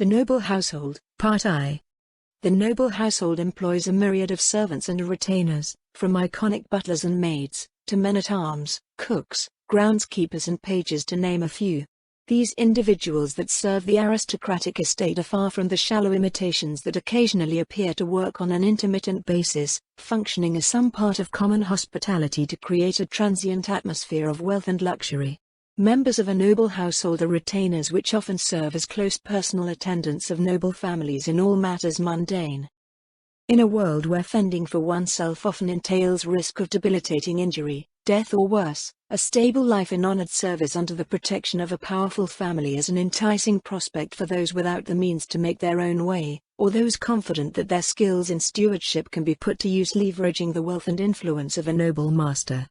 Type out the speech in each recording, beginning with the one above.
The Noble Household, Part I. The noble household employs a myriad of servants and retainers, from iconic butlers and maids, to men-at-arms, cooks, groundskeepers and pages to name a few. These individuals that serve the aristocratic estate are far from the shallow imitations that occasionally appear to work on an intermittent basis, functioning as some part of common hospitality to create a transient atmosphere of wealth and luxury. Members of a noble household are retainers which often serve as close personal attendants of noble families in all matters mundane. In a world where fending for oneself often entails risk of debilitating injury, death or worse, a stable life in honored service under the protection of a powerful family is an enticing prospect for those without the means to make their own way, or those confident that their skills in stewardship can be put to use leveraging the wealth and influence of a noble master.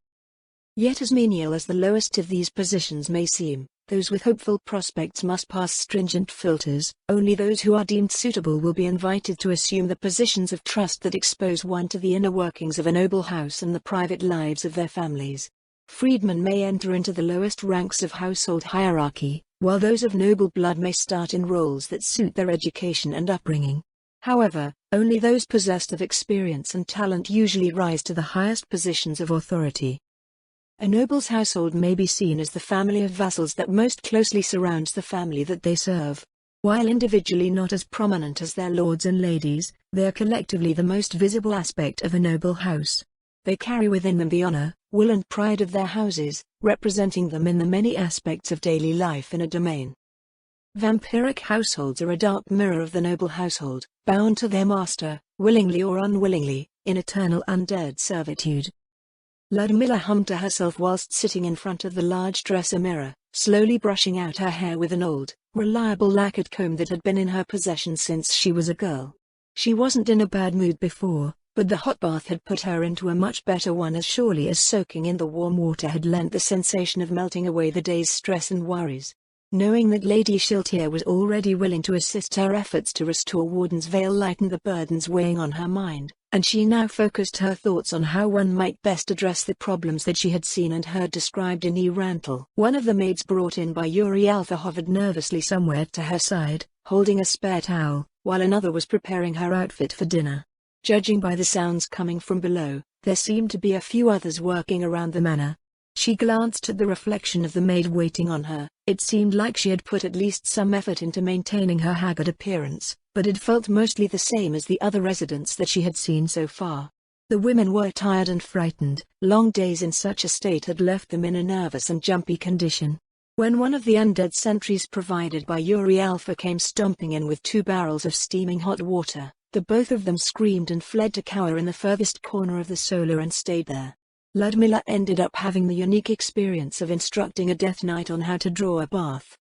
Yet as menial as the lowest of these positions may seem, those with hopeful prospects must pass stringent filters. Only those who are deemed suitable will be invited to assume the positions of trust that expose one to the inner workings of a noble house and the private lives of their families. Freedmen may enter into the lowest ranks of household hierarchy, while those of noble blood may start in roles that suit their education and upbringing. However, only those possessed of experience and talent usually rise to the highest positions of authority. A noble's household may be seen as the family of vassals that most closely surrounds the family that they serve. While individually not as prominent as their lords and ladies, they are collectively the most visible aspect of a noble house. They carry within them the honor, will and pride of their houses, representing them in the many aspects of daily life in a domain. Vampiric households are a dark mirror of the noble household, bound to their master, willingly or unwillingly, in eternal undead servitude. Ludmilla hummed to herself whilst sitting in front of the large dresser mirror, slowly brushing out her hair with an old, reliable lacquered comb that had been in her possession since she was a girl. She wasn't in a bad mood before, but the hot bath had put her into a much better one, as surely as soaking in the warm water had lent the sensation of melting away the day's stress and worries. Knowing that Lady Shiltier was already willing to assist her efforts to restore Warden's Veil lightened the burdens weighing on her mind, and she now focused her thoughts on how one might best address the problems that she had seen and heard described in Rantel. One of the maids brought in by Urialtha hovered nervously somewhere to her side, holding a spare towel, while another was preparing her outfit for dinner. Judging by the sounds coming from below, there seemed to be a few others working around the manor. She glanced at the reflection of the maid waiting on her. It seemed like she had put at least some effort into maintaining her haggard appearance, but it felt mostly the same as the other residents that she had seen so far. The women were tired and frightened. Long days in such a state had left them in a nervous and jumpy condition. When one of the undead sentries provided by Urialpha came stomping in with 2 barrels of steaming hot water, the both of them screamed and fled to cower in the furthest corner of the solar and stayed there. Ludmilla ended up having the unique experience of instructing a Death Knight on how to draw a bath.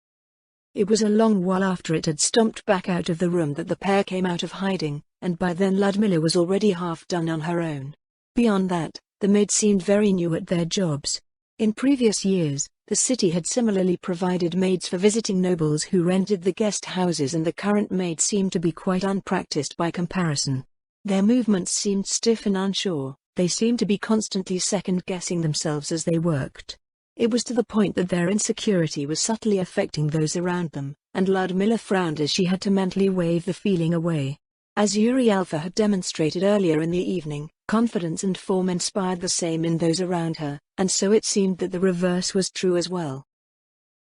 It was a long while after it had stomped back out of the room that the pair came out of hiding, and by then Ludmilla was already half done on her own. Beyond that, the maids seemed very new at their jobs. In previous years, the city had similarly provided maids for visiting nobles who rented the guest houses, and the current maids seemed to be quite unpracticed by comparison. Their movements seemed stiff and unsure. They seemed to be constantly second-guessing themselves as they worked. It was to the point that their insecurity was subtly affecting those around them, and Ludmilla frowned as she had to mentally wave the feeling away. As Urialpha had demonstrated earlier in the evening, confidence and form inspired the same in those around her, and so it seemed that the reverse was true as well.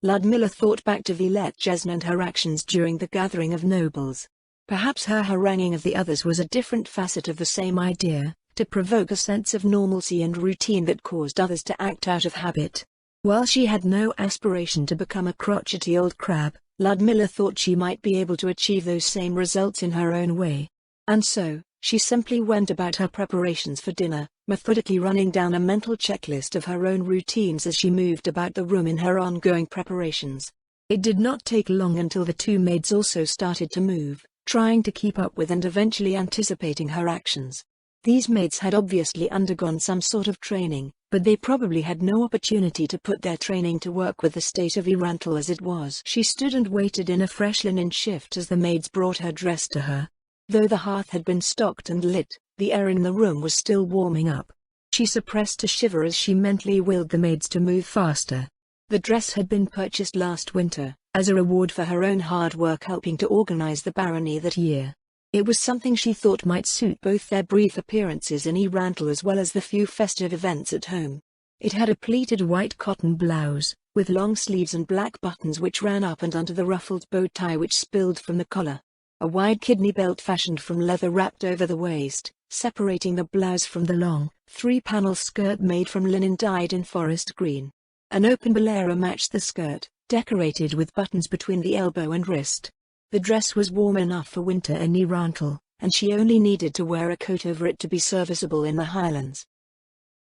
Ludmilla thought back to Villette Jesna and her actions during the gathering of nobles. Perhaps her haranguing of the others was a different facet of the same idea, to provoke a sense of normalcy and routine that caused others to act out of habit. While she had no aspiration to become a crotchety old crab, Ludmilla thought she might be able to achieve those same results in her own way. And so, she simply went about her preparations for dinner, methodically running down a mental checklist of her own routines as she moved about the room in her ongoing preparations. It did not take long until the 2 maids also started to move, trying to keep up with and eventually anticipating her actions. These maids had obviously undergone some sort of training, but they probably had no opportunity to put their training to work with the state of Rantel as it was. She stood and waited in a fresh linen shift as the maids brought her dress to her. Though the hearth had been stocked and lit, the air in the room was still warming up. She suppressed a shiver as she mentally willed the maids to move faster. The dress had been purchased last winter, as a reward for her own hard work helping to organize the barony that year. It was something she thought might suit both their brief appearances in Erantle as well as the few festive events at home. It had a pleated white cotton blouse, with long sleeves and black buttons which ran up and under the ruffled bow tie which spilled from the collar. A wide kidney belt fashioned from leather wrapped over the waist, separating the blouse from the long, three-panel skirt made from linen dyed in forest green. An open bolero matched the skirt, decorated with buttons between the elbow and wrist. The dress was warm enough for winter in Erantle, and she only needed to wear a coat over it to be serviceable in the Highlands.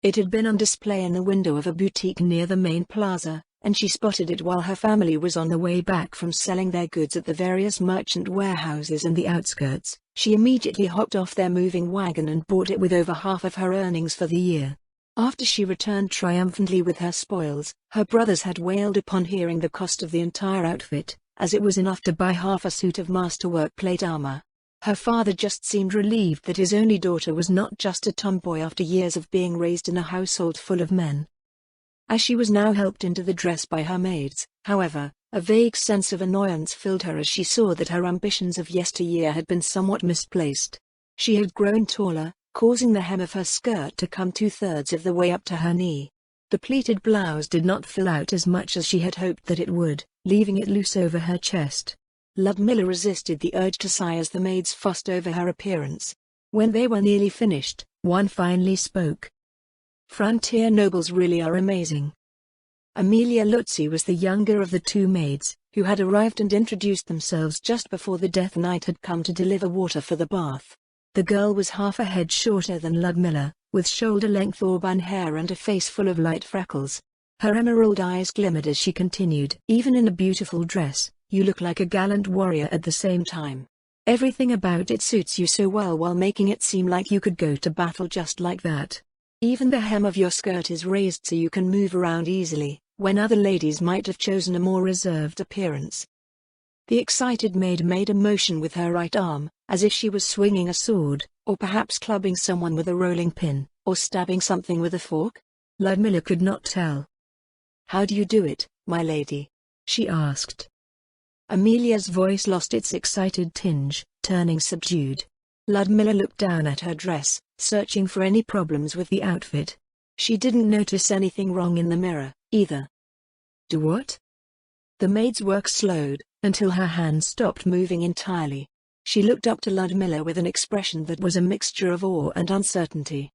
It had been on display in the window of a boutique near the main plaza, and she spotted it while her family was on the way back from selling their goods at the various merchant warehouses in the outskirts. She immediately hopped off their moving wagon and bought it with over half of her earnings for the year. After she returned triumphantly with her spoils, her brothers had wailed upon hearing the cost of the entire outfit, as it was enough to buy half a suit of masterwork plate armor. Her father just seemed relieved that his only daughter was not just a tomboy after years of being raised in a household full of men. As she was now helped into the dress by her maids, however, a vague sense of annoyance filled her as she saw that her ambitions of yesteryear had been somewhat misplaced. She had grown taller, causing the hem of her skirt to come 2/3 of the way up to her knee. The pleated blouse did not fill out as much as she had hoped that it would, leaving it loose over her chest. Ludmilla resisted the urge to sigh as the maids fussed over her appearance. When they were nearly finished, one finally spoke. "Frontier nobles really are amazing." Amelia Lutzi was the younger of the two maids, who had arrived and introduced themselves just before the Death Knight had come to deliver water for the bath. The girl was half a head shorter than Ludmilla, with shoulder-length auburn hair and a face full of light freckles. Her emerald eyes glimmered as she continued. "Even in a beautiful dress, you look like a gallant warrior at the same time. Everything about it suits you so well while making it seem like you could go to battle just like that. Even the hem of your skirt is raised so you can move around easily, when other ladies might have chosen a more reserved appearance." The excited maid made a motion with her right arm, as if she was swinging a sword, or perhaps clubbing someone with a rolling pin, or stabbing something with a fork. Ludmilla could not tell. "How do you do it, my lady?" she asked. Amelia's voice lost its excited tinge, turning subdued. Ludmilla looked down at her dress, searching for any problems with the outfit. She didn't notice anything wrong in the mirror, either. "Do what?" The maid's work slowed, until her hands stopped moving entirely. She looked up to Ludmilla with an expression that was a mixture of awe and uncertainty.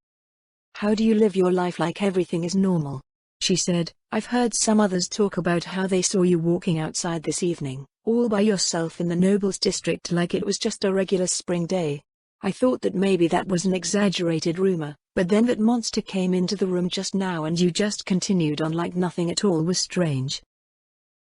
"How do you live your life like everything is normal?" she said. "I've heard some others talk about how they saw you walking outside this evening, all by yourself in the nobles' district like it was just a regular spring day. I thought that maybe that was an exaggerated rumor, but then that monster came into the room just now and you just continued on like nothing at all was strange."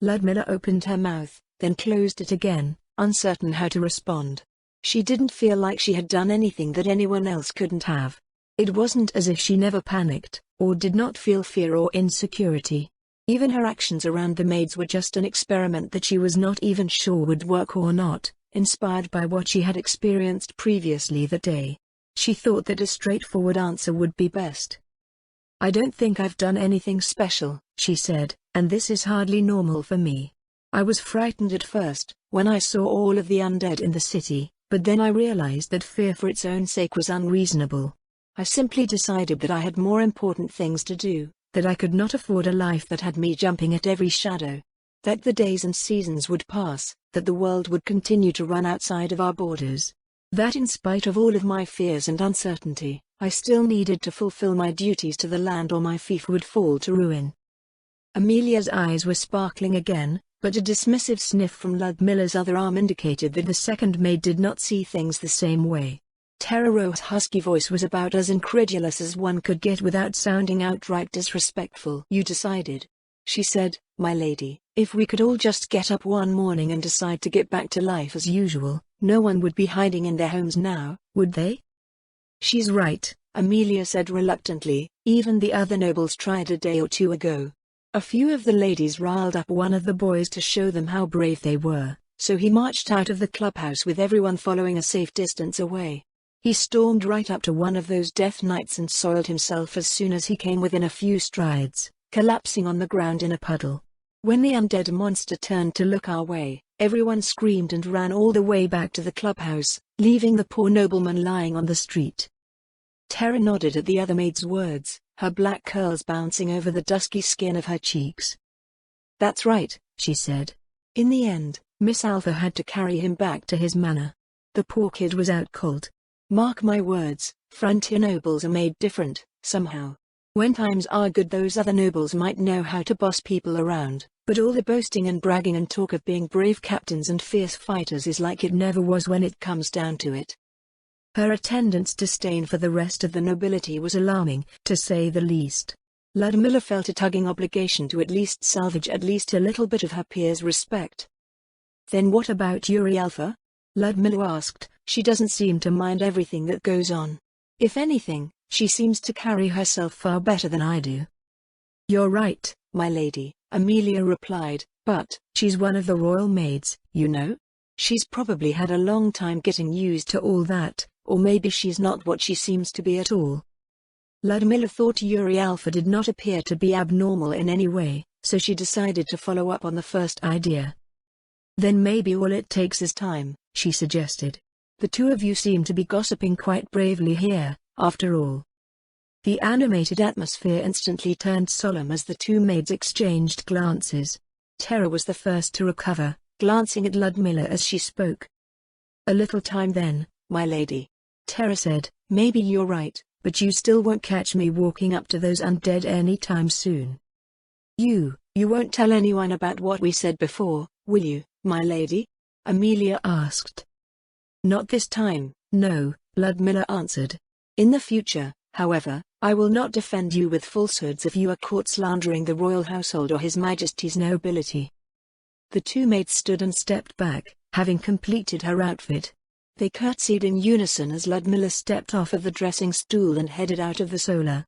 Ludmilla opened her mouth, then closed it again, uncertain how to respond. She didn't feel like she had done anything that anyone else couldn't have. It wasn't as if she never panicked, or did not feel fear or insecurity. Even her actions around the maids were just an experiment that she was not even sure would work or not, inspired by what she had experienced previously that day. She thought that a straightforward answer would be best. "I don't think I've done anything special," she said, "and this is hardly normal for me. I was frightened at first, when I saw all of the undead in the city, but then I realized that fear for its own sake was unreasonable. I simply decided that I had more important things to do, that I could not afford a life that had me jumping at every shadow. That the days and seasons would pass, that the world would continue to run outside of our borders. That in spite of all of my fears and uncertainty, I still needed to fulfill my duties to the land or my fief would fall to ruin." Amelia's eyes were sparkling again, but a dismissive sniff from Ludmilla's other arm indicated that the second maid did not see things the same way. Terero's husky voice was about as incredulous as one could get without sounding outright disrespectful. "You decided," she said, "my lady, if we could all just get up one morning and decide to get back to life as usual, no one would be hiding in their homes now, would they?" "She's right," Amelia said reluctantly, "even the other nobles tried a day or two ago. A few of the ladies riled up one of the boys to show them how brave they were, so he marched out of the clubhouse with everyone following a safe distance away. He stormed right up to one of those death knights and soiled himself as soon as he came within a few strides, collapsing on the ground in a puddle. When the undead monster turned to look our way, everyone screamed and ran all the way back to the clubhouse, leaving the poor nobleman lying on the street. Tara nodded at the other maid's words, her black curls bouncing over the dusky skin of her cheeks. "That's right," she said. "In the end, Miss Alpha had to carry him back to his manor. The poor kid was out cold. Mark my words, frontier nobles are made different, somehow. When times are good, those other nobles might know how to boss people around, but all the boasting and bragging and talk of being brave captains and fierce fighters is like it never was when it comes down to it." Her attendant's disdain for the rest of the nobility was alarming, to say the least. Ludmilla felt a tugging obligation to at least salvage at least a little bit of her peers' respect. "Then what about Yuri Alpha?" Ludmilla asked. "She doesn't seem to mind everything that goes on. If anything, she seems to carry herself far better than I do." "You're right, my lady," Amelia replied, "but she's one of the royal maids, you know. She's probably had a long time getting used to all that, or maybe she's not what she seems to be at all." Ludmilla thought Yuri Alpha did not appear to be abnormal in any way, so she decided to follow up on the first idea. "Then maybe all it takes is time," she suggested. "The two of you seem to be gossiping quite bravely here, after all." The animated atmosphere instantly turned solemn as the two maids exchanged glances. Tara was the first to recover, glancing at Ludmilla as she spoke. "A little time then, my lady," Tara said. "Maybe you're right, but you still won't catch me walking up to those undead anytime soon." You won't tell anyone about what we said before, will you, my lady?" Amelia asked. "Not this time, no," Ludmilla answered. "In the future, however, I will not defend you with falsehoods if you are caught slandering the royal household or His Majesty's nobility." The two maids stood and stepped back, having completed her outfit. They curtsied in unison as Ludmilla stepped off of the dressing stool and headed out of the solar.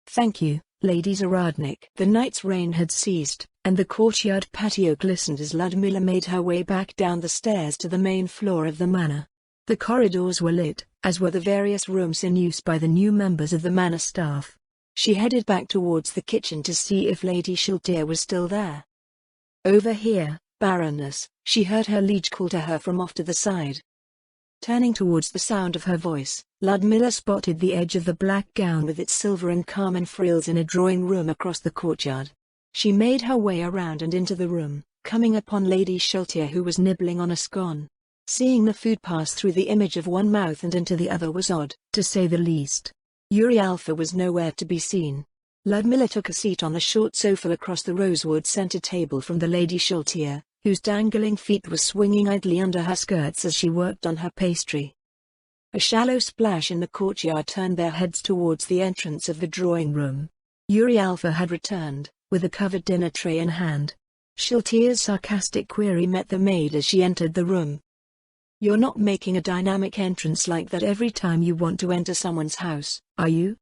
"Thank you, Lady Zaradnik." The night's rain had ceased, and the courtyard patio glistened as Ludmilla made her way back down the stairs to the main floor of the manor. The corridors were lit, as were the various rooms in use by the new members of the manor staff. She headed back towards the kitchen to see if Lady Shiltir was still there. "Over here, Baroness," she heard her liege call to her from off to the side. Turning towards the sound of her voice, Ludmilla spotted the edge of the black gown with its silver and carmine frills in a drawing room across the courtyard. She made her way around and into the room, coming upon Lady Shiltir, who was nibbling on a scone. Seeing the food pass through the image of one mouth and into the other was odd, to say the least. Yuri Alpha was nowhere to be seen. Ludmilla took a seat on the short sofa across the rosewood center table from the Lady Shiltir, whose dangling feet were swinging idly under her skirts as she worked on her pastry. A shallow splash in the courtyard turned their heads towards the entrance of the drawing room. Yuri Alpha had returned, with a covered dinner tray in hand. Shiltir's sarcastic query met the maid as she entered the room. "You're not making a dynamic entrance like that every time you want to enter someone's house, are you?"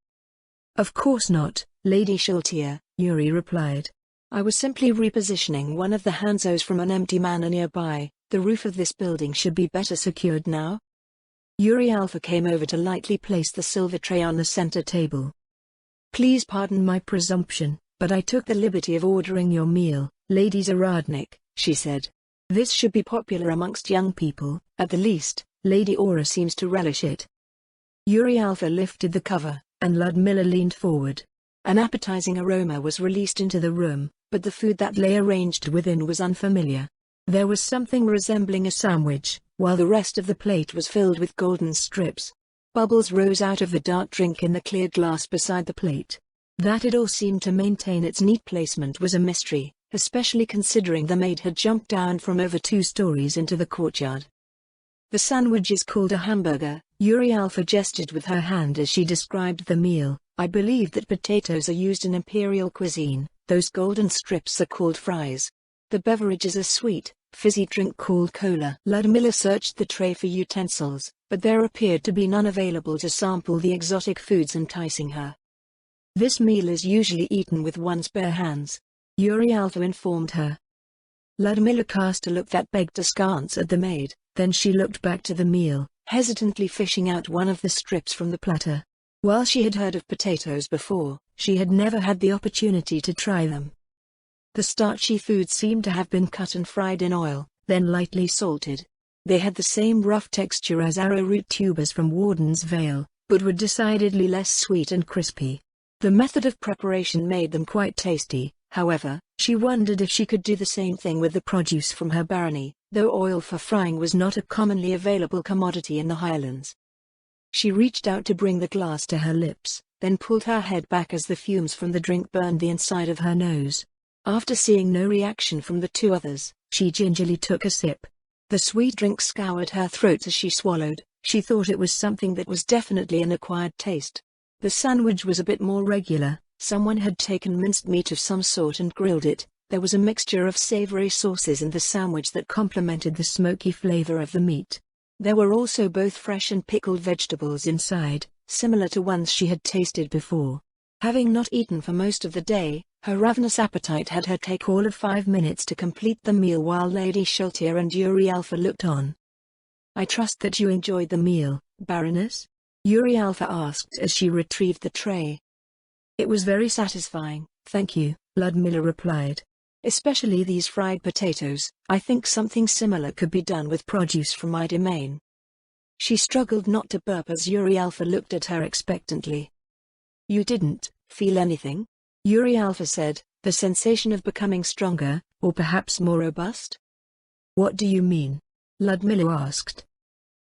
"Of course not, Lady Shiltir," Yuri replied. "I was simply repositioning one of the hanzos from an empty manor nearby. The roof of this building should be better secured now." Yuri Alpha came over to lightly place the silver tray on the center table. "Please pardon my presumption, but I took the liberty of ordering your meal, Lady Zaradnik," she said. "This should be popular amongst young people, at the least. Lady Aura seems to relish it." Yuri Alpha lifted the cover, and Ludmilla leaned forward. An appetizing aroma was released into the room, but the food that lay arranged within was unfamiliar. There was something resembling a sandwich, while the rest of the plate was filled with golden strips. Bubbles rose out of the dark drink in the clear glass beside the plate. That it all seemed to maintain its neat placement was a mystery, especially considering the maid had jumped down from over 2 stories into the courtyard. "The sandwich is called a hamburger," Yuri Alpha gestured with her hand as she described the meal. "I believe that potatoes are used in imperial cuisine. Those golden strips are called fries. The beverage is a sweet, fizzy drink called cola." Ludmilla searched the tray for utensils, but there appeared to be none available to sample the exotic foods enticing her. "This meal is usually eaten with one's bare hands," Yuri Alpha informed her. Ludmilla cast a look that begged askance at the maid, then she looked back to the meal, hesitantly fishing out one of the strips from the platter. While she had heard of potatoes before, she had never had the opportunity to try them. The starchy food seemed to have been cut and fried in oil, then lightly salted. They had the same rough texture as arrowroot tubers from Warden's Vale, but were decidedly less sweet and crispy. The method of preparation made them quite tasty. However, she wondered if she could do the same thing with the produce from her barony, though oil for frying was not a commonly available commodity in the Highlands. She reached out to bring the glass to her lips, then pulled her head back as the fumes from the drink burned the inside of her nose. After seeing no reaction from the two others, she gingerly took a sip. The sweet drink scoured her throat as she swallowed. She thought it was something that was definitely an acquired taste. The sandwich was a bit more regular. Someone had taken minced meat of some sort and grilled it. There was a mixture of savory sauces in the sandwich that complemented the smoky flavor of the meat. There were also both fresh and pickled vegetables inside, similar to ones she had tasted before. Having not eaten for most of the day, her ravenous appetite had her take all of 5 minutes to complete the meal while Lady Sheltier and Yuri Alpha looked on. "I trust that you enjoyed the meal, Baroness?" Yuri Alpha asked as she retrieved the tray. "It was very satisfying, thank you," Ludmilla replied. "Especially these fried potatoes. I think something similar could be done with produce from my domain." She struggled not to burp as Yuri Alpha looked at her expectantly. "You didn't feel anything?" Yuri Alpha said, "The sensation of becoming stronger, or perhaps more robust?" "What do you mean?" Ludmilla asked.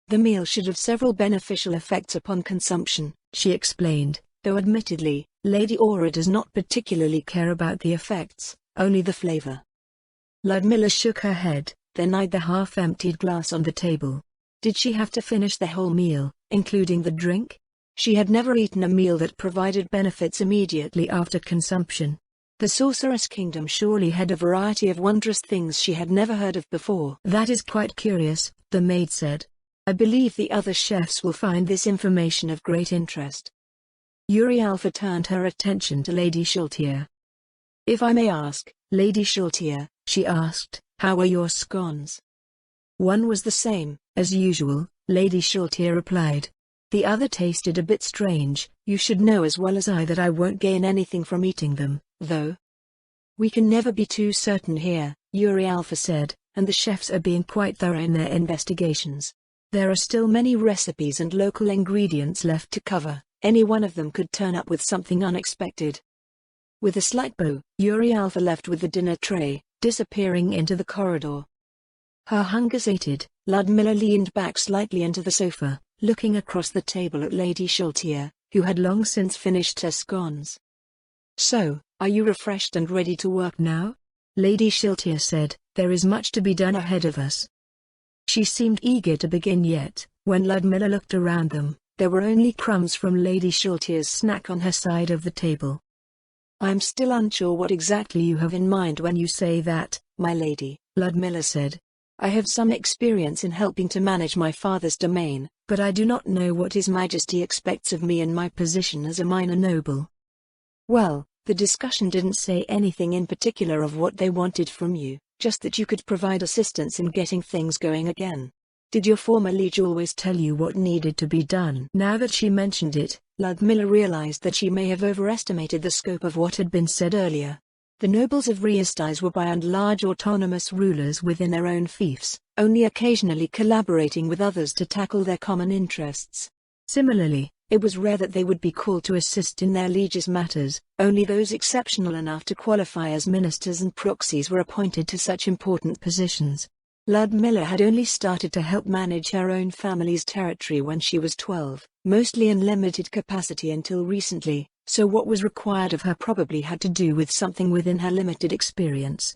"The meal should have several beneficial effects upon consumption," she explained, "though admittedly, Lady Aura does not particularly care about the effects, only the flavor." Ludmilla shook her head, then eyed the half-emptied glass on the table. Did she have to finish the whole meal, including the drink? She had never eaten a meal that provided benefits immediately after consumption. The Sorceress Kingdom surely had a variety of wondrous things she had never heard of before. "That is quite curious," the maid said. "I believe the other chefs will find this information of great interest." Yuri Alpha turned her attention to Lady Sheltier. "If I may ask, Lady Sheltier," she asked, "how were your scones?" "One was the same, as usual," Lady Sheltier replied. "The other tasted a bit strange. You should know as well as I that I won't gain anything from eating them, though." "We can never be too certain here," Yuri Alpha said, "and the chefs are being quite thorough in their investigations. There are still many recipes and local ingredients left to cover. Any one of them could turn up with something unexpected." With a slight bow, Yuri Alpha left with the dinner tray, disappearing into the corridor. Her hunger sated, Ludmilla leaned back slightly into the sofa, looking across the table at Lady Sheltier, who had long since finished her scones. "So, are you refreshed and ready to work now?" Lady Sheltier said, "There is much to be done ahead of us." She seemed eager to begin yet, when Ludmilla looked around them, there were only crumbs from Lady Sheltier's snack on her side of the table. "I am still unsure what exactly you have in mind when you say that, my lady," Ludmilla said. "I have some experience in helping to manage my father's domain, but I do not know what His Majesty expects of me in my position as a minor noble." "Well, the discussion didn't say anything in particular of what they wanted from you, just that you could provide assistance in getting things going again. Did your former liege always tell you what needed to be done?" Now that she mentioned it, Ludmilla realized that she may have overestimated the scope of what had been said earlier. The nobles of Riestais were by and large autonomous rulers within their own fiefs, only occasionally collaborating with others to tackle their common interests. Similarly, it was rare that they would be called to assist in their lieges' matters. Only those exceptional enough to qualify as ministers and proxies were appointed to such important positions. Ludmilla had only started to help manage her own family's territory when she was 12, mostly in limited capacity until recently, so what was required of her probably had to do with something within her limited experience.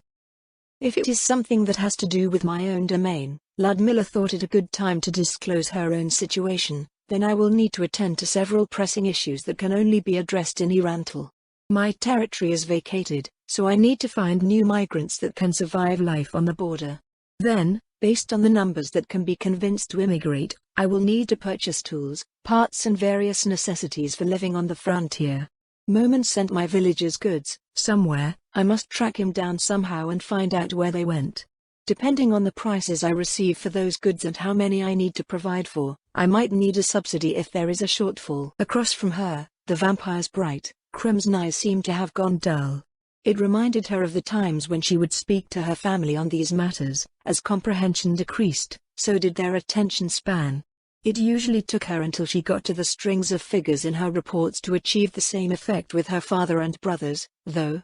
"If it is something that has to do with my own domain," Ludmilla thought it a good time to disclose her own situation, "then I will need to attend to several pressing issues that can only be addressed in Irantal. My territory is vacated, so I need to find new migrants that can survive life on the border. Then, based on the numbers that can be convinced to immigrate, I will need to purchase tools, parts and various necessities for living on the frontier. Moment sent my villager's goods somewhere. I must track him down somehow and find out where they went. Depending on the prices I receive for those goods and how many I need to provide for, I might need a subsidy if there is a shortfall." Across from her, the vampire's bright, crimson eyes seemed to have gone dull. It reminded her of the times when she would speak to her family on these matters. As comprehension decreased, so did their attention span. It usually took her until she got to the strings of figures in her reports to achieve the same effect with her father and brothers, though.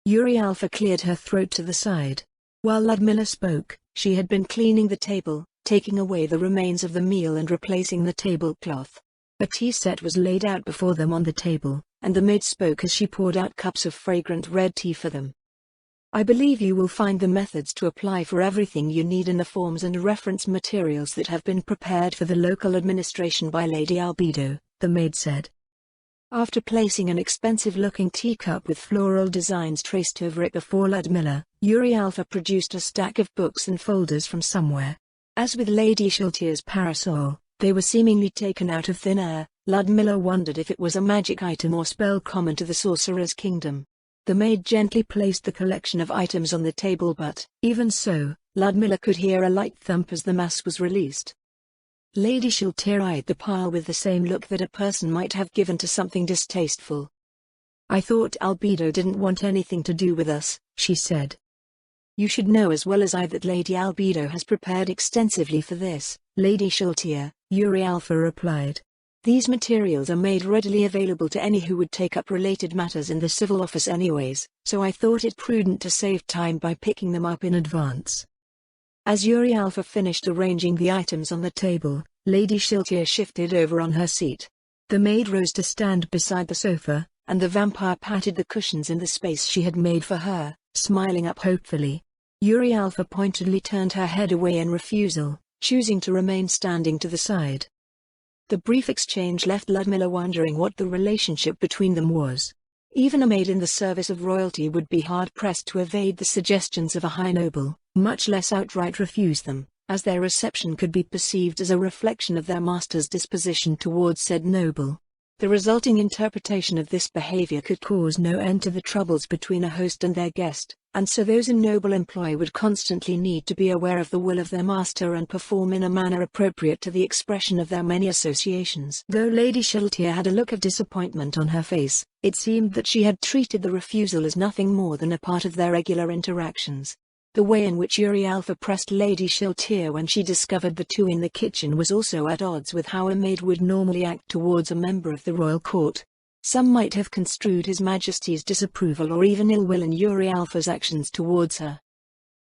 Yuri Alpha cleared her throat to the side. While Ludmilla spoke, she had been cleaning the table, taking away the remains of the meal and replacing the tablecloth. A tea set was laid out before them on the table, and the maid spoke as she poured out cups of fragrant red tea for them. I believe you will find the methods to apply for everything you need in the forms and reference materials that have been prepared for the local administration by Lady Albedo, the maid said. After placing an expensive-looking teacup with floral designs traced over it before Ludmilla, Yuri Alpha produced a stack of books and folders from somewhere. As with Lady Shiltier's parasol, they were seemingly taken out of thin air. Ludmilla wondered if it was a magic item or spell common to the sorcerer's kingdom. The maid gently placed the collection of items on the table, but, even so, Ludmilla could hear a light thump as the mass was released. Lady Shiltier eyed the pile with the same look that a person might have given to something distasteful. I thought Albedo didn't want anything to do with us, she said. You should know as well as I that Lady Albedo has prepared extensively for this, Lady Shiltier, Yuri Alpha replied. These materials are made readily available to any who would take up related matters in the civil office anyways, so I thought it prudent to save time by picking them up in advance. As Yuri Alpha finished arranging the items on the table, Lady Shiltier shifted over on her seat. The maid rose to stand beside the sofa, and the vampire patted the cushions in the space she had made for her, smiling up hopefully. Yuri Alpha pointedly turned her head away in refusal, choosing to remain standing to the side. The brief exchange left Ludmilla wondering what the relationship between them was. Even a maid in the service of royalty would be hard-pressed to evade the suggestions of a high noble, much less outright refuse them, as their reception could be perceived as a reflection of their master's disposition towards said noble. The resulting interpretation of this behavior could cause no end to the troubles between a host and their guest, and so those in noble employ would constantly need to be aware of the will of their master and perform in a manner appropriate to the expression of their many associations. Though Lady Shiltier had a look of disappointment on her face, it seemed that she had treated the refusal as nothing more than a part of their regular interactions. The way in which Yuri Alpha pressed Lady Shiltier when she discovered the two in the kitchen was also at odds with how a maid would normally act towards a member of the royal court. Some might have construed His Majesty's disapproval or even ill will in Yuri Alpha's actions towards her.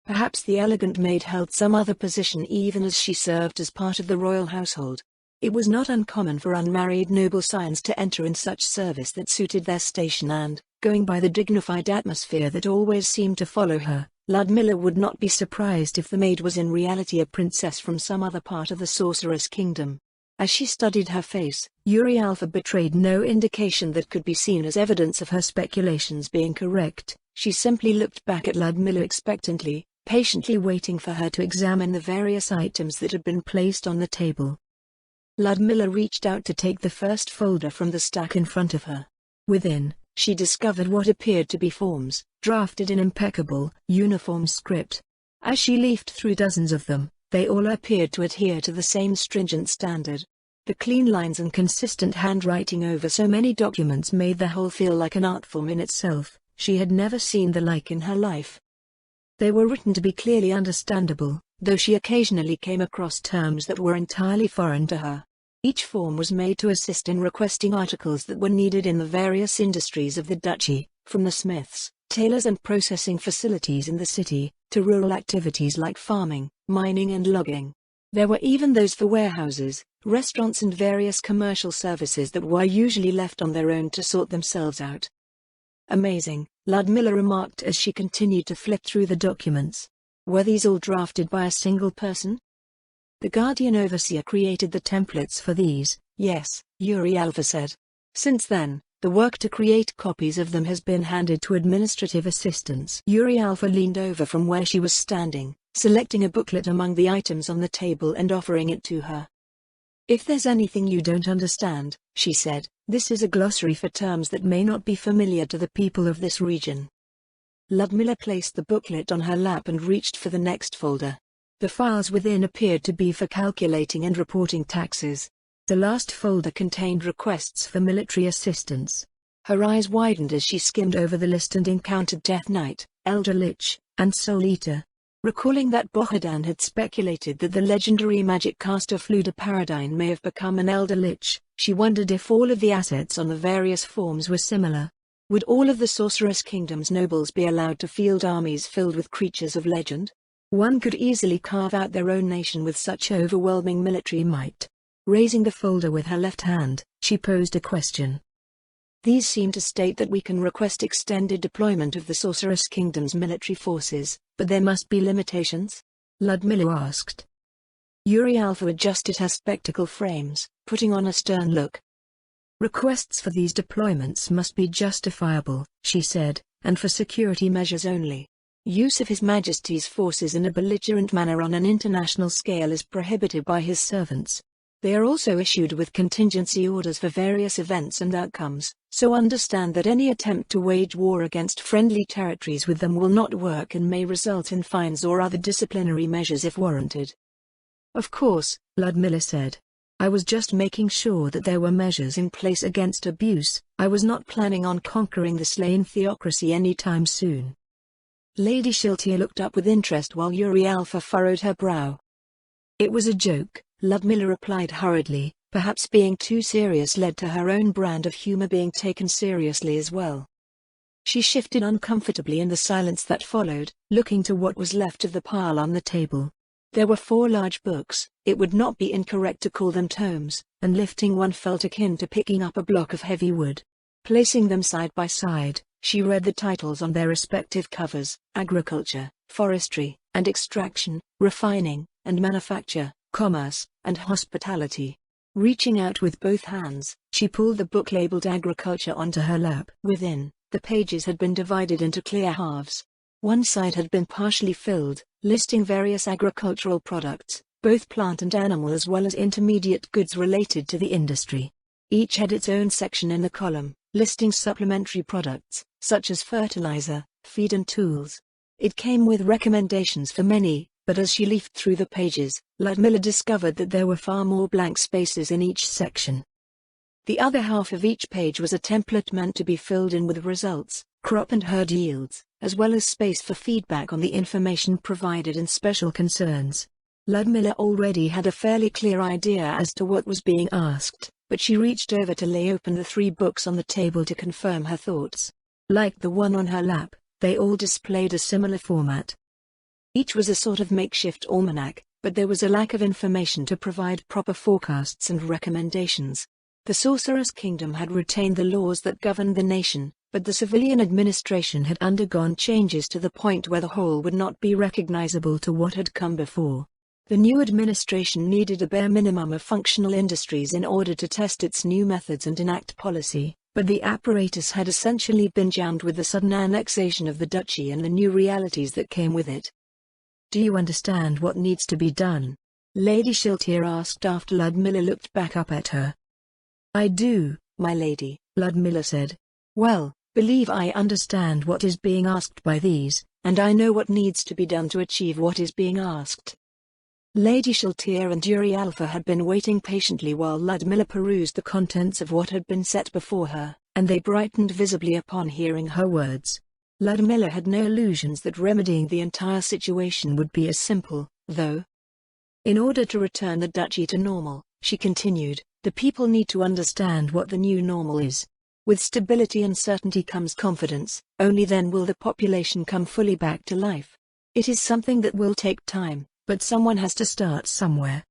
Perhaps the elegant maid held some other position even as she served as part of the royal household. It was not uncommon for unmarried noble scions to enter in such service that suited their station and, going by the dignified atmosphere that always seemed to follow her, Ludmilla would not be surprised if the maid was in reality a princess from some other part of the sorcerer's kingdom. As she studied her face, Yuri Alpha betrayed no indication that could be seen as evidence of her speculations being correct. She simply looked back at Ludmilla expectantly, patiently waiting for her to examine the various items that had been placed on the table. Ludmilla reached out to take the first folder from the stack in front of her. Within, she discovered what appeared to be forms, drafted in impeccable, uniform script. As she leafed through dozens of them, they all appeared to adhere to the same stringent standard. The clean lines and consistent handwriting over so many documents made the whole feel like an art form in itself. She had never seen the like in her life. They were written to be clearly understandable, though she occasionally came across terms that were entirely foreign to her. Each form was made to assist in requesting articles that were needed in the various industries of the duchy, from the smiths, tailors and processing facilities in the city, to rural activities like farming, mining and logging. There were even those for warehouses, restaurants and various commercial services that were usually left on their own to sort themselves out. Amazing, Ludmilla remarked as she continued to flip through the documents. Were these all drafted by a single person? The Guardian Overseer created the templates for these, yes, Yuri Alpha said. Since then, the work to create copies of them has been handed to administrative assistants. Yuri Alpha leaned over from where she was standing, selecting a booklet among the items on the table and offering it to her. If there's anything you don't understand, she said, this is a glossary for terms that may not be familiar to the people of this region. Ludmilla placed the booklet on her lap and reached for the next folder. The files within appeared to be for calculating and reporting taxes. The last folder contained requests for military assistance. Her eyes widened as she skimmed over the list and encountered Death Knight, Elder Lich, and Soul Eater. Recalling that Bohadan had speculated that the legendary magic caster Fluda Paradine may have become an Elder Lich, she wondered if all of the assets on the various forms were similar. Would all of the Sorceress Kingdom's nobles be allowed to field armies filled with creatures of legend? One could easily carve out their own nation with such overwhelming military might. Raising the folder with her left hand, she posed a question. These seem to state that we can request extended deployment of the Sorceress Kingdom's military forces, but there must be limitations? Ludmilla asked. Yuri Alpha adjusted her spectacle frames, putting on a stern look. Requests for these deployments must be justifiable, she said, and for security measures only. Use of His Majesty's forces in a belligerent manner on an international scale is prohibited by his servants. They are also issued with contingency orders for various events and outcomes, so understand that any attempt to wage war against friendly territories with them will not work and may result in fines or other disciplinary measures if warranted. Of course, Ludmilla said. I was just making sure that there were measures in place against abuse. I was not planning on conquering the slain theocracy anytime soon. Lady Shiltier looked up with interest while Yuri Alpha furrowed her brow. It was a joke, Ludmilla replied hurriedly, perhaps being too serious led to her own brand of humor being taken seriously as well. She shifted uncomfortably in the silence that followed, looking to what was left of the pile on the table. There were 4 large books, it would not be incorrect to call them tomes, and lifting one felt akin to picking up a block of heavy wood. Placing them side by side, she read the titles on their respective covers: Agriculture, Forestry, and Extraction, Refining, and Manufacture, Commerce, and Hospitality. Reaching out with both hands, she pulled the book labeled Agriculture onto her lap. Within, the pages had been divided into clear halves. One side had been partially filled, listing various agricultural products, both plant and animal, as well as intermediate goods related to the industry. Each had its own section in the column, listing supplementary products, such as fertilizer, feed and tools. It came with recommendations for many, but as she leafed through the pages, Ludmilla discovered that there were far more blank spaces in each section. The other half of each page was a template meant to be filled in with results, crop and herd yields, as well as space for feedback on the information provided and special concerns. Ludmilla already had a fairly clear idea as to what was being asked, but she reached over to lay open the 3 books on the table to confirm her thoughts. Like the one on her lap, they all displayed a similar format. Each was a sort of makeshift almanac, but there was a lack of information to provide proper forecasts and recommendations. The Sorceress Kingdom had retained the laws that governed the nation, but the civilian administration had undergone changes to the point where the whole would not be recognizable to what had come before. The new administration needed a bare minimum of functional industries in order to test its new methods and enact policy, but the apparatus had essentially been jammed with the sudden annexation of the duchy and the new realities that came with it. Do you understand what needs to be done? Lady Shiltier asked after Ludmilla looked back up at her. I do, my lady, Ludmilla said. Well, believe I understand what is being asked by these, and I know what needs to be done to achieve what is being asked. Lady Shiltier and Yuri Alpha had been waiting patiently while Ludmilla perused the contents of what had been set before her, and they brightened visibly upon hearing her words. Ludmilla had no illusions that remedying the entire situation would be as simple, though. In order to return the duchy to normal, she continued, the people need to understand what the new normal is. With stability and certainty comes confidence, only then will the population come fully back to life. It is something that will take time, but someone has to start somewhere.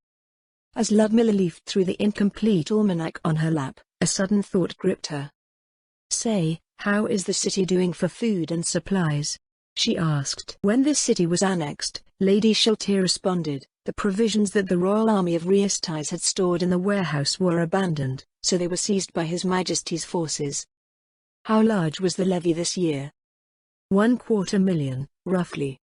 As Ludmilla leafed through the incomplete almanac on her lap, a sudden thought gripped her. Say, how is the city doing for food and supplies? She asked. When this city was annexed, Lady Shiltier responded, the provisions that the Royal Army of Riestais had stored in the warehouse were abandoned, so they were seized by His Majesty's forces. How large was the levy this year? 250,000, roughly.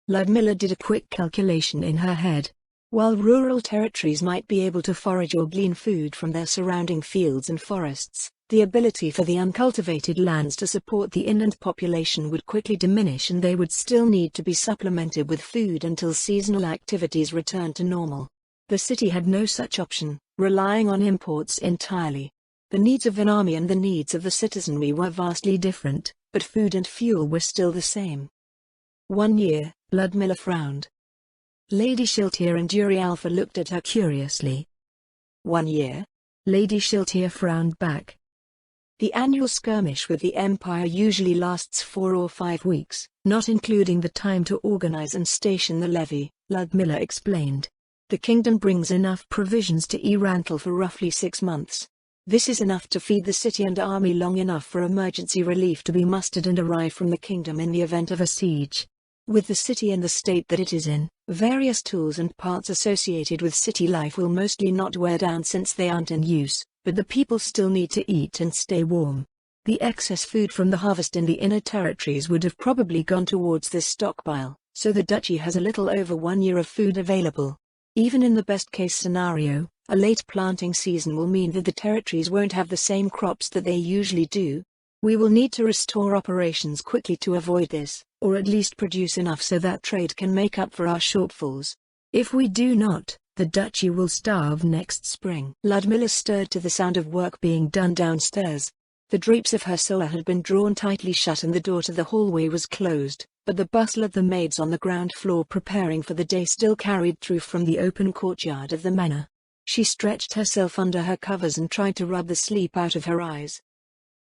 Ludmilla did a quick calculation in her head. While rural territories might be able to forage or glean food from their surrounding fields and forests, the ability for the uncultivated lands to support the inland population would quickly diminish, and they would still need to be supplemented with food until seasonal activities returned to normal. The city had no such option, relying on imports entirely. The needs of an army and the needs of the citizenry were vastly different, but food and fuel were still the same. 1 year, Ludmilla frowned. Lady Shiltir and Yuri Alpha looked at her curiously. 1 year? Lady Shiltir frowned back. The annual skirmish with the Empire usually lasts 4 or 5 weeks, not including the time to organize and station the levy, Ludmilla explained. The kingdom brings enough provisions to Irantal for roughly 6 months. This is enough to feed the city and army long enough for emergency relief to be mustered and arrive from the kingdom in the event of a siege. With the city in the state that it is in, various tools and parts associated with city life will mostly not wear down since they aren't in use, but the people still need to eat and stay warm. The excess food from the harvest in the inner territories would have probably gone towards this stockpile, so the duchy has a little over 1 year of food available. Even in the best-case scenario, a late planting season will mean that the territories won't have the same crops that they usually do. We will need to restore operations quickly to avoid this, or at least produce enough so that trade can make up for our shortfalls. If we do not, the duchy will starve next spring. Ludmilla stirred to the sound of work being done downstairs. The drapes of her sola had been drawn tightly shut and the door to the hallway was closed, but the bustle of the maids on the ground floor preparing for the day still carried through from the open courtyard of the manor. She stretched herself under her covers and tried to rub the sleep out of her eyes.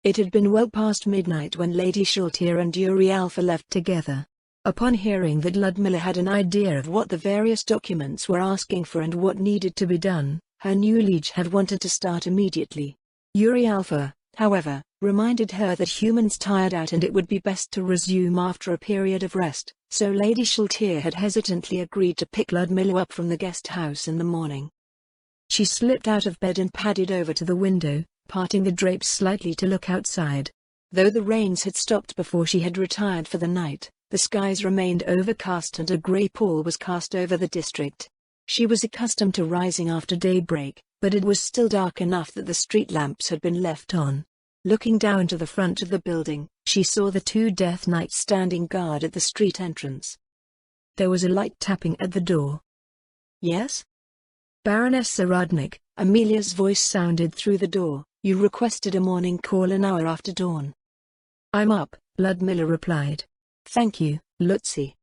It had been well past midnight when Lady Shiltir and Yuri Alpha left together. Upon hearing that Ludmilla had an idea of what the various documents were asking for and what needed to be done, her new liege had wanted to start immediately. Yuri Alpha, however, reminded her that humans tired out and it would be best to resume after a period of rest, so Lady Shiltir had hesitantly agreed to pick Ludmilla up from the guest house in the morning. She slipped out of bed and padded over to the window, parting the drapes slightly to look outside. Though the rains had stopped before she had retired for the night, the skies remained overcast and a grey pall was cast over the district. She was accustomed to rising after daybreak, but it was still dark enough that the street lamps had been left on. Looking down to the front of the building, she saw the 2 Death Knights standing guard at the street entrance. There was a light tapping at the door. "Yes?" "Baroness Saradnik," Amelia's voice sounded through the door. "You requested a morning call an hour after dawn." "I'm up," Ludmilla replied. "Thank you, Lutzi."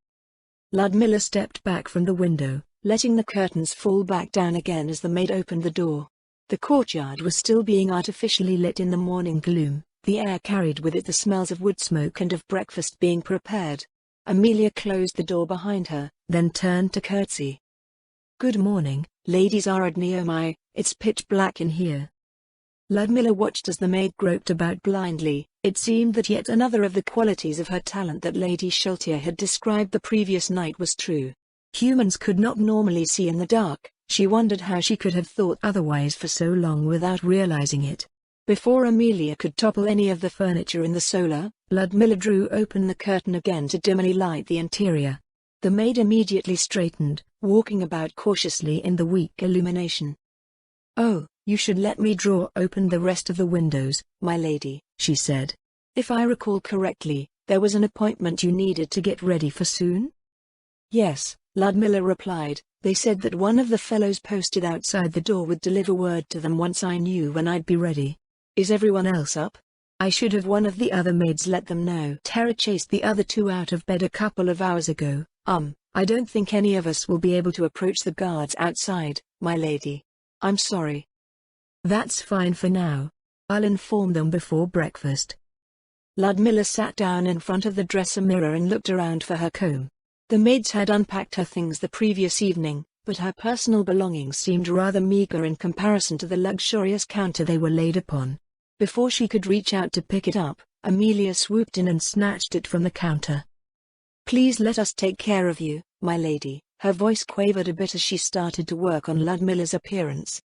Ludmilla stepped back from the window, letting the curtains fall back down again as the maid opened the door. The courtyard was still being artificially lit in the morning gloom. The air carried with it the smells of wood smoke and of breakfast being prepared. Amelia closed the door behind her, then turned to curtsy. "Good morning, Lady Zaradniomai, it's pitch black in here." Ludmilla watched as the maid groped about blindly. It seemed that yet another of the qualities of her talent that Lady Shiltir had described the previous night was true. Humans could not normally see in the dark. She wondered how she could have thought otherwise for so long without realizing it. Before Amelia could topple any of the furniture in the solar, Ludmilla drew open the curtain again to dimly light the interior. The maid immediately straightened, walking about cautiously in the weak illumination. "Oh, you should let me draw open the rest of the windows, my lady," she said. "If I recall correctly, there was an appointment you needed to get ready for soon?" "Yes," Ludmilla replied. "They said that one of the fellows posted outside the door would deliver word to them once I knew when I'd be ready. Is everyone else up? I should have one of the other maids let them know. Tara chased the other 2 out of bed a couple of hours ago. I don't think any of us will be able to approach the guards outside, my lady. I'm sorry." "That's fine for now. I'll inform them before breakfast." Ludmilla sat down in front of the dresser mirror and looked around for her comb. The maids had unpacked her things the previous evening, but her personal belongings seemed rather meager in comparison to the luxurious counter they were laid upon. Before she could reach out to pick it up, Amelia swooped in and snatched it from the counter. "Please let us take care of you, my lady." Her voice quavered a bit as she started to work on Ludmilla's appearance.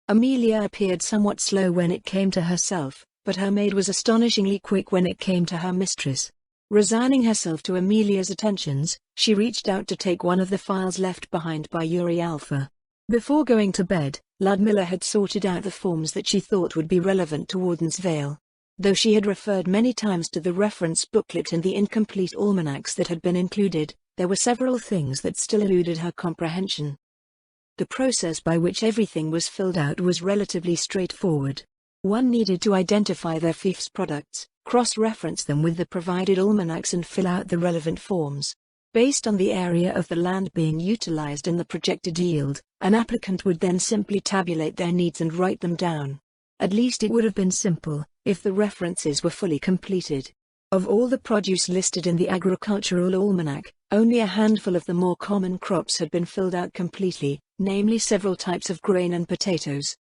Amelia appeared somewhat slow when it came to herself, but her maid was astonishingly quick when it came to her mistress. Resigning herself to Amelia's attentions, she reached out to take one of the files left behind by Yuri Alpha. Before going to bed, Ludmilla had sorted out the forms that she thought would be relevant to Warden's Vale. Though she had referred many times to the reference booklet and the incomplete almanacs that had been included, there were several things that still eluded her comprehension. The process by which everything was filled out was relatively straightforward. One needed to identify their fief's products, cross-reference them with the provided almanacs and fill out the relevant forms. Based on the area of the land being utilized and the projected yield, an applicant would then simply tabulate their needs and write them down. At least it would have been simple, if the references were fully completed. Of all the produce listed in the agricultural almanac, only a handful of the more common crops had been filled out completely, namely several types of grain and potatoes.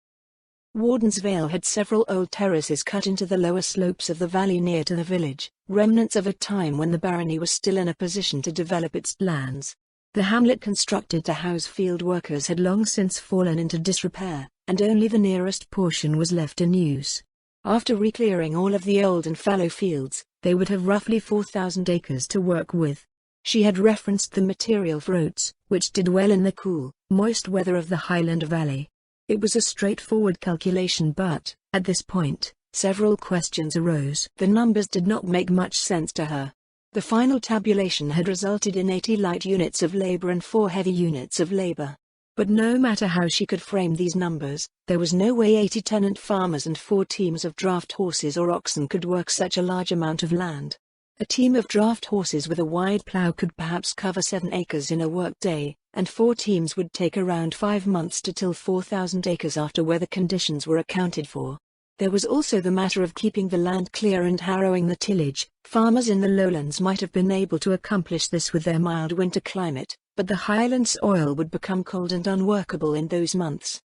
Warden's Vale had several old terraces cut into the lower slopes of the valley near to the village, remnants of a time when the barony was still in a position to develop its lands. The hamlet constructed to house field workers had long since fallen into disrepair, and only the nearest portion was left in use. After re-clearing all of the old and fallow fields, they would have roughly 4,000 acres to work with. She had referenced the material for oats, which did well in the cool, moist weather of the Highland Valley. It was a straightforward calculation, but, at this point, several questions arose. The numbers did not make much sense to her. The final tabulation had resulted in 80 light units of labor and 4 heavy units of labor. But no matter how she could frame these numbers, there was no way 80 tenant farmers and 4 teams of draft horses or oxen could work such a large amount of land. A team of draft horses with a wide plow could perhaps cover 7 acres in a workday, and 4 teams would take around 5 months to till 4,000 acres after weather conditions were accounted for. There was also the matter of keeping the land clear and harrowing the tillage. Farmers in the lowlands might have been able to accomplish this with their mild winter climate, but the highland soil would become cold and unworkable in those months.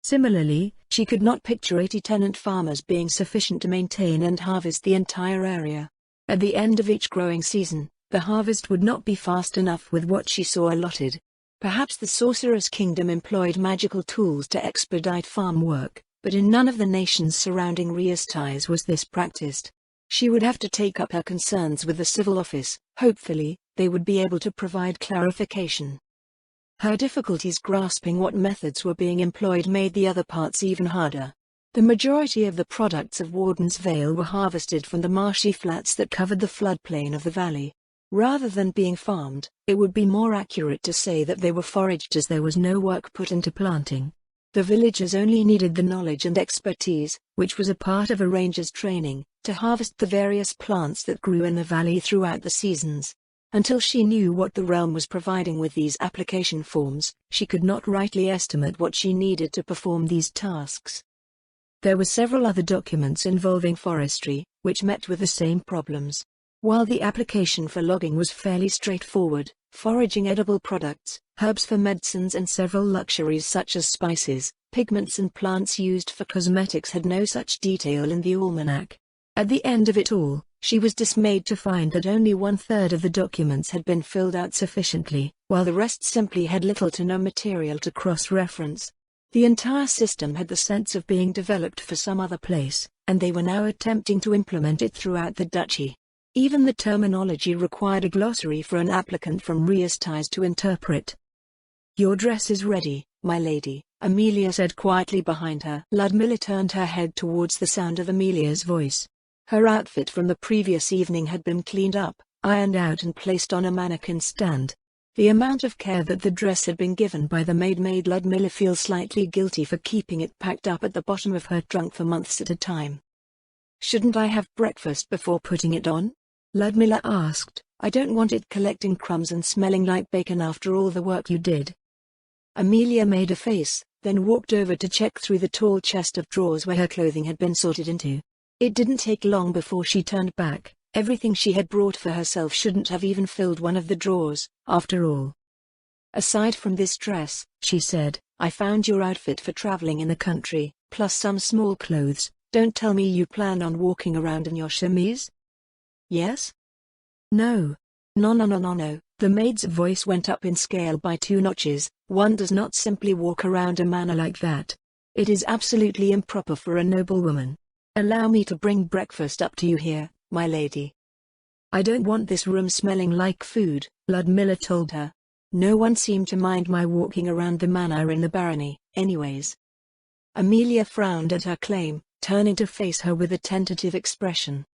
Similarly, she could not picture 80 tenant farmers being sufficient to maintain and harvest the entire area. At the end of each growing season, the harvest would not be fast enough with what she saw allotted. Perhaps the sorcerer's kingdom employed magical tools to expedite farm work, but in none of the nations surrounding Riastais was this practiced. She would have to take up her concerns with the civil office. Hopefully, they would be able to provide clarification. Her difficulties grasping what methods were being employed made the other parts even harder. The majority of the products of Warden's Vale were harvested from the marshy flats that covered the floodplain of the valley. Rather than being farmed, it would be more accurate to say that they were foraged, as there was no work put into planting. The villagers only needed the knowledge and expertise, which was a part of a ranger's training, to harvest the various plants that grew in the valley throughout the seasons. Until she knew what the realm was providing with these application forms, she could not rightly estimate what she needed to perform these tasks. There were several other documents involving forestry, which met with the same problems. While the application for logging was fairly straightforward, foraging edible products, herbs for medicines and several luxuries such as spices, pigments and plants used for cosmetics had no such detail in the almanac. At the end of it all, she was dismayed to find that only 1/3 of the documents had been filled out sufficiently, while the rest simply had little to no material to cross-reference. The entire system had the sense of being developed for some other place, and they were now attempting to implement it throughout the duchy. Even the terminology required a glossary for an applicant from Riastais to interpret. "Your dress is ready, my lady," Amelia said quietly behind her. Ludmilla turned her head towards the sound of Amelia's voice. Her outfit from the previous evening had been cleaned up, ironed out and placed on a mannequin stand. The amount of care that the dress had been given by the maid made Ludmilla feel slightly guilty for keeping it packed up at the bottom of her trunk for months at a time. "Shouldn't I have breakfast before putting it on?" Ludmilla asked. "I don't want it collecting crumbs and smelling like bacon after all the work you did." Amelia made a face, then walked over to check through the tall chest of drawers where her clothing had been sorted into. It didn't take long before she turned back. Everything she had brought for herself shouldn't have even filled one of the drawers, after all. "Aside from this dress," she said, "I found your outfit for traveling in the country, plus some small clothes. Don't tell me you plan on walking around in your chemise?" "Yes?" "No. No. The maid's voice went up in scale by 2 notches. "One does not simply walk around a manor like that. It is absolutely improper for a noblewoman. Allow me to bring breakfast up to you here, my lady." "I don't want this room smelling like food," Ludmilla told her. "No one seemed to mind my walking around the manor in the barony, anyways." Amelia frowned at her claim, turning to face her with a tentative expression.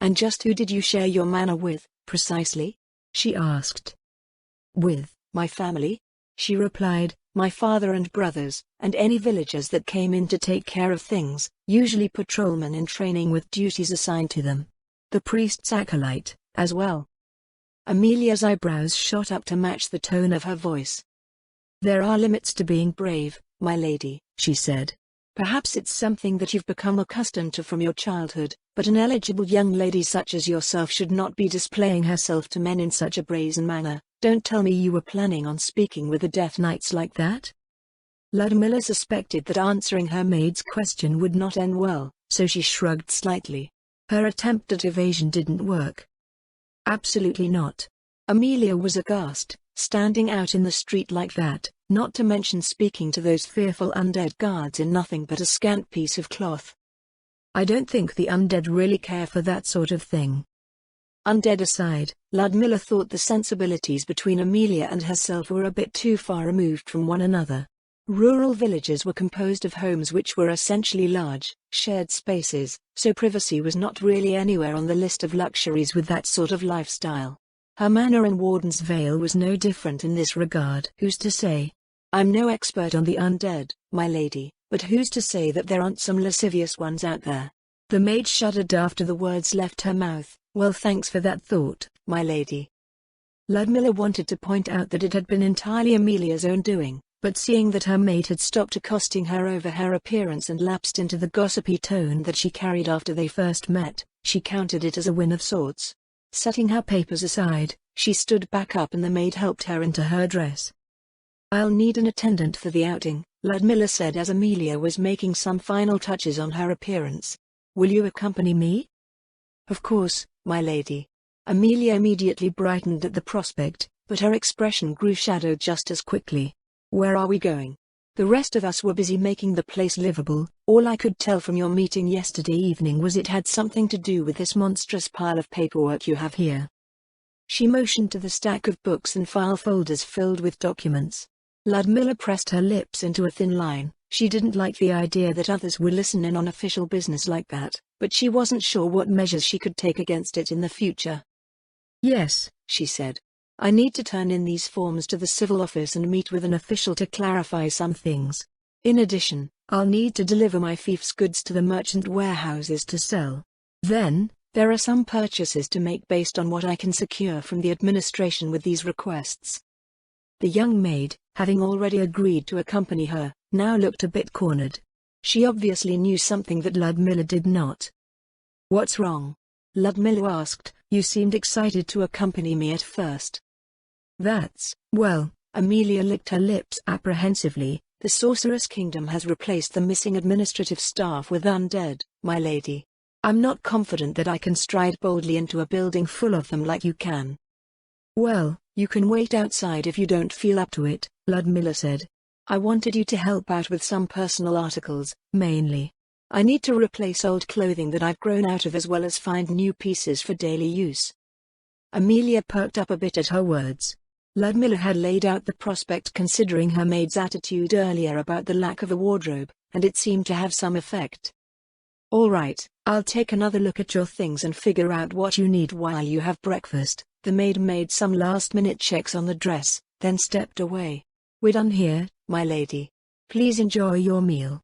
"And just who did you share your manor with, precisely?" she asked. "With my family," she replied, my father and brothers, and any villagers that came in to take care of things, usually patrolmen in training with duties assigned to them. The priest's acolyte, as well. Amelia's eyebrows shot up to match the tone of her voice. There are limits to being brave, my lady, she said. Perhaps it's something that you've become accustomed to from your childhood, but an eligible young lady such as yourself should not be displaying herself to men in such a brazen manner. Don't tell me you were planning on speaking with the Death Knights like that? Ludmilla suspected that answering her maid's question would not end well, so she shrugged slightly. Her attempt at evasion didn't work. Absolutely not. Amelia was aghast, standing out in the street like that, not to mention speaking to those fearful undead guards in nothing but a scant piece of cloth. I don't think the undead really care for that sort of thing. Undead aside, Ludmilla thought the sensibilities between Amelia and herself were a bit too far removed from one another. Rural villages were composed of homes which were essentially large, shared spaces, so privacy was not really anywhere on the list of luxuries with that sort of lifestyle. Her manor in Warden's Vale was no different in this regard. Who's to say? I'm no expert on the undead, my lady, but who's to say that there aren't some lascivious ones out there? The maid shuddered after the words left her mouth. Well, thanks for that thought, my lady. Ludmilla wanted to point out that it had been entirely Amelia's own doing, but seeing that her maid had stopped accosting her over her appearance and lapsed into the gossipy tone that she carried after they first met, she counted it as a win of sorts. Setting her papers aside, she stood back up and the maid helped her into her dress. I'll need an attendant for the outing, Ludmilla said as Amelia was making some final touches on her appearance. Will you accompany me? Of course, my lady. Amelia immediately brightened at the prospect, but her expression grew shadowed just as quickly. Where are we going? The rest of us were busy making the place livable. All I could tell from your meeting yesterday evening was it had something to do with this monstrous pile of paperwork you have here. She motioned to the stack of books and file folders filled with documents. Ludmilla pressed her lips into a thin line. She didn't like the idea that others would listen in on official business like that, but she wasn't sure what measures she could take against it in the future. Yes, she said. I need to turn in these forms to the civil office and meet with an official to clarify some things. In addition, I'll need to deliver my fief's goods to the merchant warehouses to sell. Then, there are some purchases to make based on what I can secure from the administration with these requests. The young maid, having already agreed to accompany her, now looked a bit cornered. She obviously knew something that Ludmilla did not. What's wrong? Ludmilla asked. You seemed excited to accompany me at first. Well, Amelia licked her lips apprehensively. The Sorceress Kingdom has replaced the missing administrative staff with undead, my lady. I'm not confident that I can stride boldly into a building full of them like you can. Well, you can wait outside if you don't feel up to it, Ludmilla said. I wanted you to help out with some personal articles, mainly. I need to replace old clothing that I've grown out of as well as find new pieces for daily use. Amelia perked up a bit at her words. Ludmilla had laid out the prospect considering her maid's attitude earlier about the lack of a wardrobe, and it seemed to have some effect. All right, I'll take another look at your things and figure out what you need while you have breakfast. The maid made some last-minute checks on the dress, then stepped away. We're done here, my lady. Please enjoy your meal.